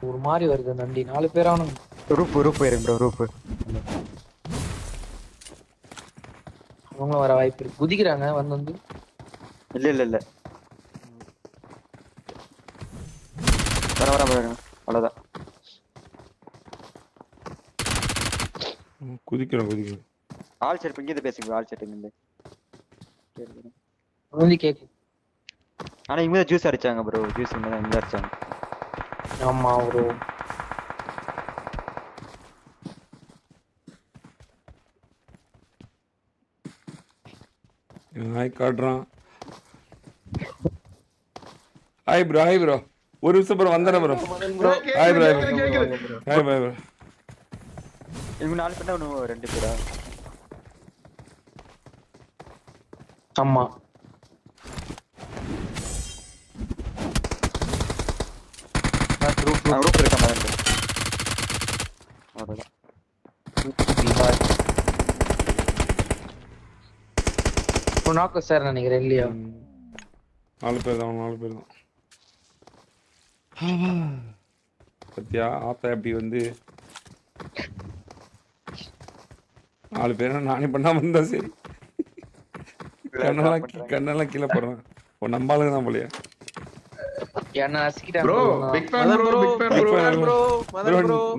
ஒரு மாதிரி வருது நண்டி 4 பேரானும் ரூப் ஏறுங்க ப்ரோ ரூப். அவங்க வர வாய்ப்பு இருக்கு. குதிக்கிறாங்க வந்து இல்ல வர அவ்வளவுதான். குதிக்கிறோம். ஆல் செட் இங்க பேசுங்க. ஆல் செட் இங்க வந்து கேக்கு. ஆனா இங்க ஜூஸ் அடிச்சாங்க ப்ரோ. ஜூஸ் இங்க அடிச்சாங்க. ஆமா ப்ரோ. ஹாய் காட்றான். Hi bro. ஒரு நிமிஷம் ப்ரோ வந்தறேன் bro. Hi bro. Hi bro. இவங்க 4 பேர் தான் 2 பேரா? ஆமா. ரூப் இருக்க மாதிரி. அவ்வளவுதான். நாக்கு சார் நினைக்கிறேன் இல்லையா? 4 பேர் தான். பத்தியா ஆத்தா எப்படி வந்து 4 பேரும் நானே பண்ணாம இருந்தா சரி. கண்ணெல்லாம் கீழே போடுறேன். நம்பாளுங்க தான் போலியா?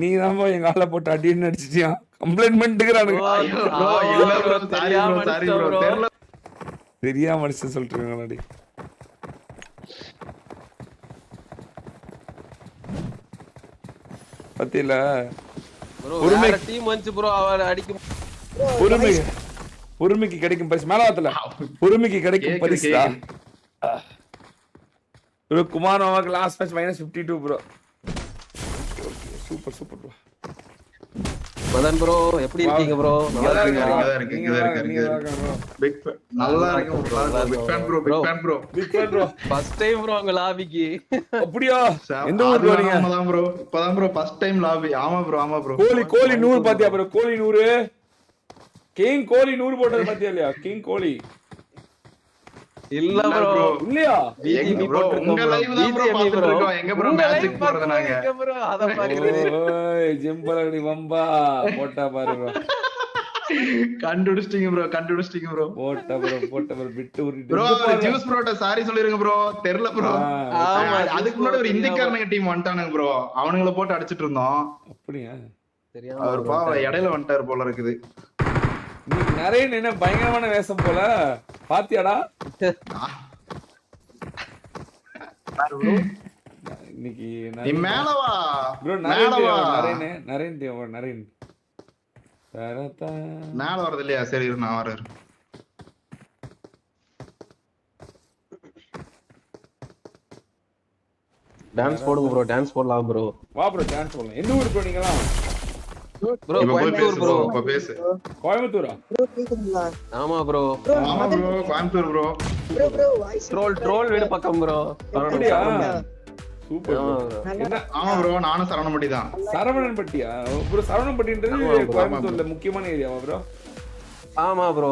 நீ தான் எங்க ஆளை போட்டு அடின்னு அடிச்சிட்டியா? கம்ப்ளைண்ட் பண்ணிட்டுக்கிறானுங்க. தெரியாம அடிச்சு சொல்லிட்டு இருக்காங்க. பத்தியில பொறுமைக்கு கிடைக்கும் பரிசு மேலாத்துல பொறுமைக்கு கிடைக்கும் பரிசு குமார் மாமாக்கு last match -52 bro. Super bro. Madan bro எப்படி இருக்கீங்க ப்ரோ? நல்லா இருக்கேன் bro. Big fan bro. First time bro உங்க லாபிக்கு. அப்படியே எந்த ஊருக்கு வரீங்க? ஆமாதான் ப்ரோ. இப்பதான் ப்ரோ ஃபர்ஸ்ட் டைம் லாபி. ஆமா ப்ரோ. கோலி 100 பாத்தியா ப்ரோ? கோலி 100 கிங் கோலி 100 போட்டது பாத்தியா இல்லையா? கிங் கோலி இல்ல ப்ரோ. இல்லையா? எங்க ப்ரோ உங்க லைவ் தான் ப்ரோ பாத்துட்டு இருக்கோம். எங்க ப்ரோ மேட்ச் போறது நாங்க? எங்க ப்ரோ அத பாக்குறது? ஓய் ஜெம்பலடி வம்பா போட்டா பாரு ப்ரோ. கண்டுடிச்சிட்டீங்க ப்ரோ. போட்டா ப்ரோ விட்டு உரிட்டு ப்ரோ. ஜூஸ் ப்ரோட்ட சாரி சொல்லிருங்க ப்ரோ. தெரியல ப்ரோ. அதுக்கு முன்னாடி ஒரு இந்திக்காரங்க டீம் வந்துட்டானுங்க ப்ரோ. அவனுங்கள போட்டு அடிச்சிட்டு இருந்தோம். அப்படியா? தெரியாம அவர் பாவம் இடையில வந்துட்டாரு போல இருக்குது. இன்னைக்கு நிறைய என்ன பயங்கரமான வேஷம் போல பாத்தியாடா? இன்னைக்கு நீ மேல வா ப்ரோ. நரேன் மேல வரது இல்லையா? சரி நான் வரேன். டான்ஸ் போடுங்க ப்ரோ. டான்ஸ் போடலாம் ப்ரோ. வா ப்ரோ டான்ஸ் போடலாம். எந்த ஊர் ப்ரோ நீங்கலாம்? Bro Coimbatore bro. இப்ப பேசு. கோயம்புத்தூரா? ப்ரோ கேக்குதுங்களா? ஆமா bro. Coimbatore bro. Bro voice troll வீடு பக்கம் ப்ரோ. அப்படியா? Super bro. என்ன? ஆமா ப்ரோ நானும் சரவணம்பட்டி தான். சரவணன்பட்டியா ப்ரோ? சரவணன்பட்டின்றது கோயம்புத்தூர்ல முக்கியமான ஏரியாவா ப்ரோ? ஆமா bro.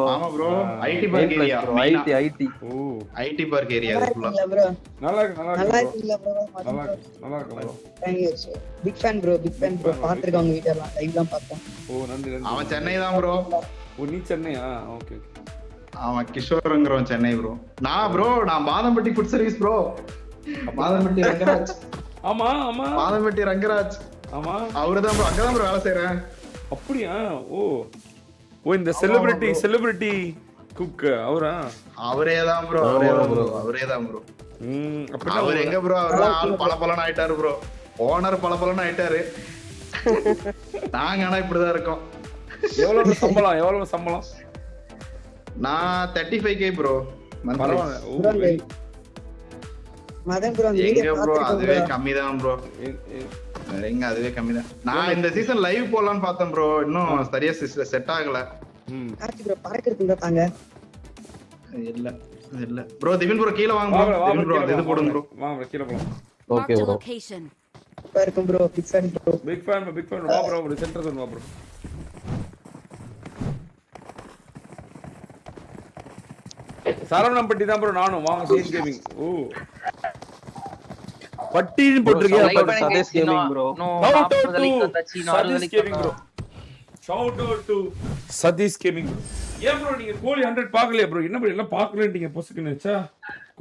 IT park area. IT. ஓ ஐடி பார்க் ஏரியா ஃபுல்லா. ப்ரோ நல்லா இருக்கு ப்ரோ. நல்லா இருக்கு ப்ரோ. Big fan bro. பாத்துர்க்கேன் உங்க வீடியோலாம் லைவ்லாம் பார்த்தேன். ஓ நன்றி. அவன் சென்னை தான் ப்ரோ. ஓ நீ சென்னையா? ஓகே. அவன் கிஷோர்ங்கறவன் சென்னை ப்ரோ. நான் Pathampatti food service bro. Pathampatti Rangaraj. ஆமா. பாதம்பட்டி ரங்கராஜ். ஆமா அவர்தான் ப்ரோ. அங்கதான் ப்ரோ வேலை செய்றேன். அப்படியா? ஓ இந்த செலிபிரிட்டி குக் அவரா? அவரேதான் ப்ரோ. அவர் எங்க ப்ரோ? அவர் ஆள் பலபலன்னு ஆயிட்டாரு ப்ரோ. ஓனர் பலபலன்னு ஆயிட்டாரு. நாங்க ஆனா இப்படிதான் இருக்கோம். எவ்வளவு சம்பளம்? நான் 35K ப்ரோ. பரவாயில்ல. மதன் ப்ரோ எங்க ப்ரோ அதுவே கம்மிதான் ப்ரோ. அதுவே கம்மிதான். நான் இந்த சீசன் லைவ் போடலாம்னு பார்த்தேன் ப்ரோ. இன்னும் சரியா செட் ஆகல. கார்த்தி ப்ரோ பறக்கிறதுக்கு தாங்க. இல்ல ப்ரோ. திவின் ப்ரோ கீழ வாங்க ப்ரோ. திவின் ப்ரோ இது போடுங்க ப்ரோ. வாங்க கீழ போலாம். Okay bro. இருக்கும் ப்ரோ. பிக் ஃபேன் வா ப்ரோ. ஒரு சென்டர் வா ப்ரோ. சரவணம்பட்டி தான் ப்ரோ நானும். வாங்க சீன் கேமிங். பட்டின்னு போட்டிருக்கேன். Like பண்ணி Satish gaming bro. Shout out to Satish gaming bro. Shout out to Satish gaming bro. ஏன் bro நீங்க கோலி 100 பார்க்கலையா bro? என்ன bro எல்லாம் பார்க்கலன்றீங்க பொசுக்குன்னு வச்சா?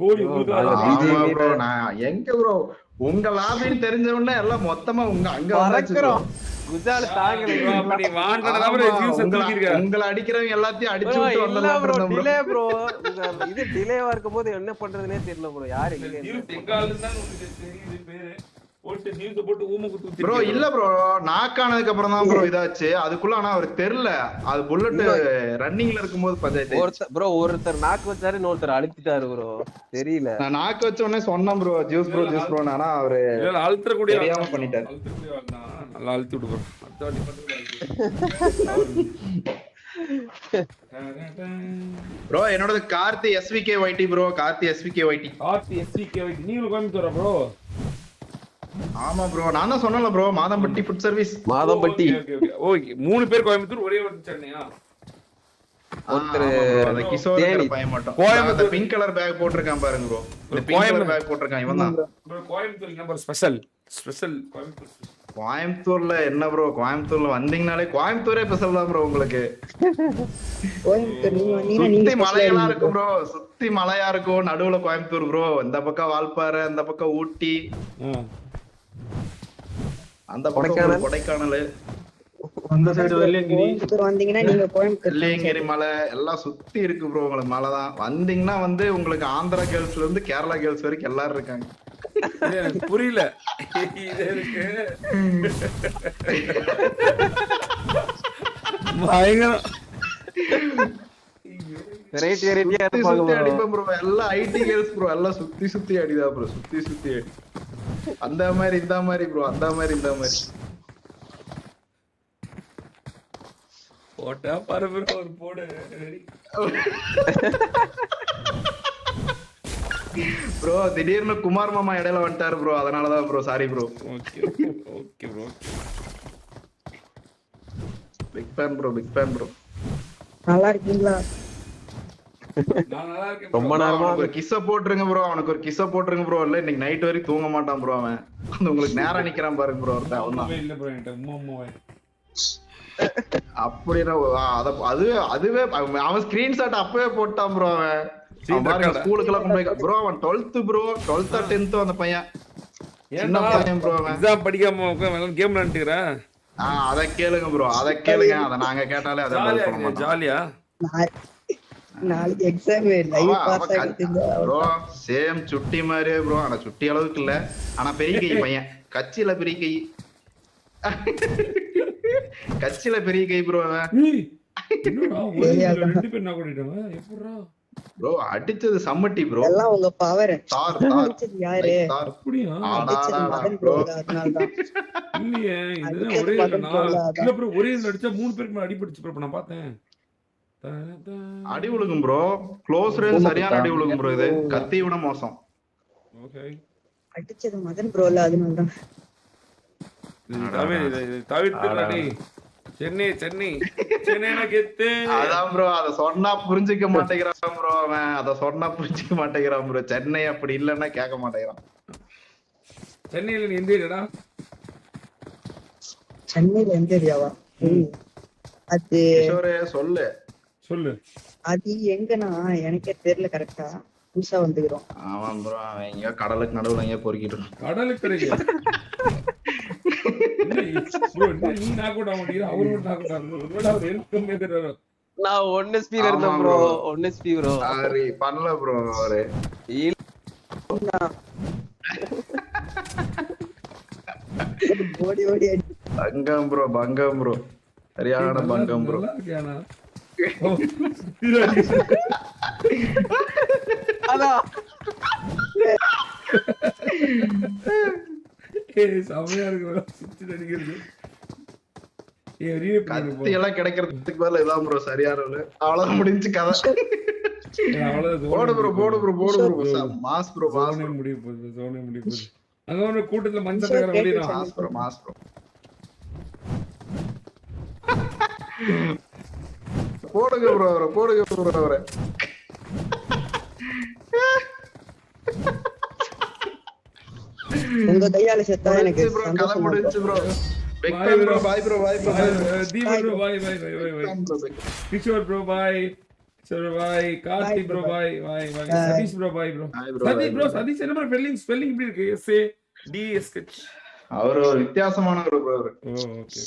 கோலி ஆமா bro நான் எங்க bro உங்க லாபின்னு தெரிஞ்ச உடனே எல்லாம் மொத்தமா உங்க அங்க பறக்குறோம். குஜால தாங்கல bro. அப்படி வாண்டடா bro எக்ஸ்கியூஸ் எடுத்துக்கிங்க. உங்களை அடிக்கிறவங்க எல்லாத்தையும் அடிச்சு விட்டு இல்ல bro வந்தலாம் டிலே bro. இது டிலேவா இருக்கும்போது என்ன பண்றதுனே தெரியல bro. யார் எங்க எங்கால தான் உங்களுக்கு தெரியுது பேரு. போட்டு நியூஸ் போட்டு ஊம குத்து ப்ரோ இல்ல ப்ரோ நாக் ஆனதுக்கு அப்புறம் தான் ப்ரோ இதாச்சு. அதுக்குள்ள ஆனா அவருக்கு தெரியல. அது புல்லட் ரன்னிங்ல இருக்கும்போது பஞ்சாயத்து. ஒருத்தர் நாக் வச்சாரு இன்னொருத்தர் அழுத்திட்டாரு ப்ரோ. தெரியல. நான் நாக் வச்ச உடனே சொன்னேன் ப்ரோ ஜூஸ் ப்ரோ ஆனா அவரு அழுத்தற கூடிய தெரியாம பண்ணிட்டாரு. நல்லா அழுத்தி விடு ப்ரோ. அடுத்த வாட்டி பண்றது. ப்ரோ என்னோட கார்த்தி எஸ்விகே வைட்டி ப்ரோ. கார்த்தி எஸ்விகே வைட்டி. நீங்க கோயம்புத்தூரா ப்ரோ? ஆமா ப்ரோ நான் தான் சொன்னல bro Madhampatti food service. Madhampatti. Okay 3 பேர் கோயம்புத்தூர் ஒரே ஒரு சென்னையா? அந்த கிஷோர் பையன் மட்டும் கோயம்புத்தூர் பிங்க் கலர் பேக் போட்டுருக்கான் பாருங்க ப்ரோ. இந்த பிங்க் கலர் பேக் போட்டுருக்கான் இவன் தான் bro. Coimbatore number special Coimbatore. கோயம்புத்தூர்ல என்ன ப்ரோ கோயம்புத்தூர்ல வந்தீங்கனாலே கோயம்புத்தூரே ஸ்பெஷல் தான் ப்ரோ உங்களுக்கு. கோயம்புத்தூர் நீங்க வந்தீங்கன்னா நீங்க சுத்தி மலையா இருக்கும் ப்ரோ. சுத்தி மலையா இருக்கும் நடுவுல கோயம்புத்தூர் ப்ரோ. இந்த பக்கம் வால்பாறை அந்த பக்கம் ஊட்டி அந்த பக்கம் கொடைக்கானல் அந்த சைடு வெள்ளியங்கிரி. கோயம்புத்தூர் வந்தீங்கன்னா நீங்க கோயம்புத்தூர் வெள்ளியங்கிரி மலை எல்லாம் சுத்தி இருக்கு ப்ரோ. உங்களுக்கு மலை தான் வந்தீங்கன்னா வந்து உங்களுக்கு ஆந்திரா கேர்ள்ஸ்ல இருந்து கேரளா கேர்ள்ஸ் வரைக்கும் எல்லாரும் இருக்காங்க. புரியல. அடிப்பேன் ப்ரோ. எல்லாம் ஐடி கேர்ள்ஸ் ப்ரோ. எல்லாம் சுத்தி அடிதா ப்ரோ. சுத்தி அடி. அந்த மாதிரி இந்த மாதிரி ப்ரோ. அந்த மாதிரி இந்த மாதிரி போட்டா பாரு ப்ரோ ஒரு போடு. ப்ரோ திடீர்னு குமார் மாமா இடையில வந்துட்டாரு ப்ரோ. அதனாலதான் bro sorry bro. Okay bro. Big fan bro. நல்லா இருக்கீங்களா? நான் நல்லா இருக்கேன். ரொம்ப நேரமா ஒரு கிஸ்ஸ போட்டுருங்க ப்ரோ. அவனுக்கு ஒரு கிஸ்ஸ போட்டுருங்க ப்ரோ. இல்ல இன்னைக்கு நைட் வரைக்கும் தூங்க மாட்டான் ப்ரோ அவன். உங்களுக்கு நேரம் நிக்கிறான் பாருங்க ப்ரோ. ஒருத்தன் அவன்தான் இல்ல ப்ரோ என்கிட்ட அம்மாவே அப்படின்னா அதுவே அவன் ஸ்கிரீன்ஷாட் அப்பவே போட்டான் ப்ரோ. அவன் ஸ்கூலுக்கு எல்லாம் கொண்டு போய் ப்ரோ அவன் 12th ப்ரோ 12th 10th அந்த பையன் சின்ன பையன் ப்ரோ. அவன் எக்ஸாம் படிக்காம உட்கார்ந்து கேம் விளையாண்டுக்கறா. அத கேளுங்க ப்ரோ. அத கேளுங்க. அத நாங்க கேட்டாலே அத பதில் பண்ண மாட்டோம். ஜாலியா நாளைக்கு எக்ஸாம் லைவ் பாஸ் ஆகிட்டு ப்ரோ. சேம் சுட்டி மாதிரியே ப்ரோ. ஆனா சுட்டி அளவுக்கு இல்ல. ஆனா பெரிய கை பையன். கட்சியில பெரிய கை. கட்சியில பெரிய கை ப்ரோ. ரெண்டு பேர் நான் கூட்டிட்டேன். எப்பறா ப்ரோ அடிச்சது சம்மட்டி ப்ரோ. எல்லாம் உங்க பவர். தார் அடிச்சது யாரு? அப்படியே அடிச்சது மதன் ப்ரோ. அதனால தான் இல்லையே இதுதான் ஒரே இல்ல ப்ரோ. ஒரே அடிச்சா 3 பேருக்கு அடிபடுச்சு ப்ரோ. நான் பார்த்தேன். அடி விழுகும் ப்ரோ. க்ளோஸ் ரேஞ்ச் சரியான அடி விழுகும் ப்ரோ. இது கத்தி விட மோசம். ஓகே அடிச்சது மதன் ப்ரோல. அதனால தான் தவிர்த்துடா. சென்னைனா கெத்து. அதான் ப்ரோ. அத சொன்னா புரிஞ்சுக்க மாட்டேங்கிறான் ப்ரோ அவன். அத சொன்னா புரிஞ்சுக்க மாட்டேங்கிறான் ப்ரோ. சென்னை அப்படி இல்லன்னா கேட்க மாட்டேங்கிறான். சென்னையில நீ எந்த ஏரியாடா? சென்னையில எந்த ஏரியாவா? அது சொல்லு. அது எங்கன்னா எனக்கே தெரியல கரெக்டா. புதுசா வந்துக்கிறோம். ஆமா ப்ரோ. அவன் எங்க கடலுக்கு நடுவுல எங்க பொறுக்கிட்டு இருக்கான். கடலுக்கு கிடையாது ப்ரோ. நீ நாக் அவுட் ஆவீங்க. அவரோட நாக் அவுட் ஆகுது. ஒருவேளை அவர் ஹெல்ப் பண்ணிட்டாரோ. நான் 1 SP இருந்தேன் ப்ரோ. 1 SP bro. சாரி பண்ணல ப்ரோ. அவரே ஓடி ஓடி பங்கம் ப்ரோ. சரியான பங்கம் ப்ரோ. அதான் செமையா இருக்கு சுத்தி நடிக்கிறது. கத்தி எல்லாம் கிடைக்கிறதுக்கு மேல இதான் ப்ரோ சரியான. அவ்வளவு முடிஞ்சு கதை. போடு ப்ரோ. Mass bro. முடிய போகுது. அங்க ஒரு கூட்டத்துல மஞ்சள் வெளியிடும். Mass bro. போடுங்க ப்ரோ அவரை. உங்க கையால செத்தா எனக்கு ப்ரோ கதை சந்தோஷமா முடிஞ்சு bro big Bye, fan bro. Bro bye bro bye bro Deepan bro bye bye bye Kishore bro bye சரி bye Karthi bro bye bye bye Sathish bro bye bro Bye, bro. Sathish bro Sathish என்ன ப்ரோ ஸ்பெல்லிங் இப்படி இருக்கு S A T S H அவர் ஒரு வித்தியாசமானவர் bro அவரு ஓ okay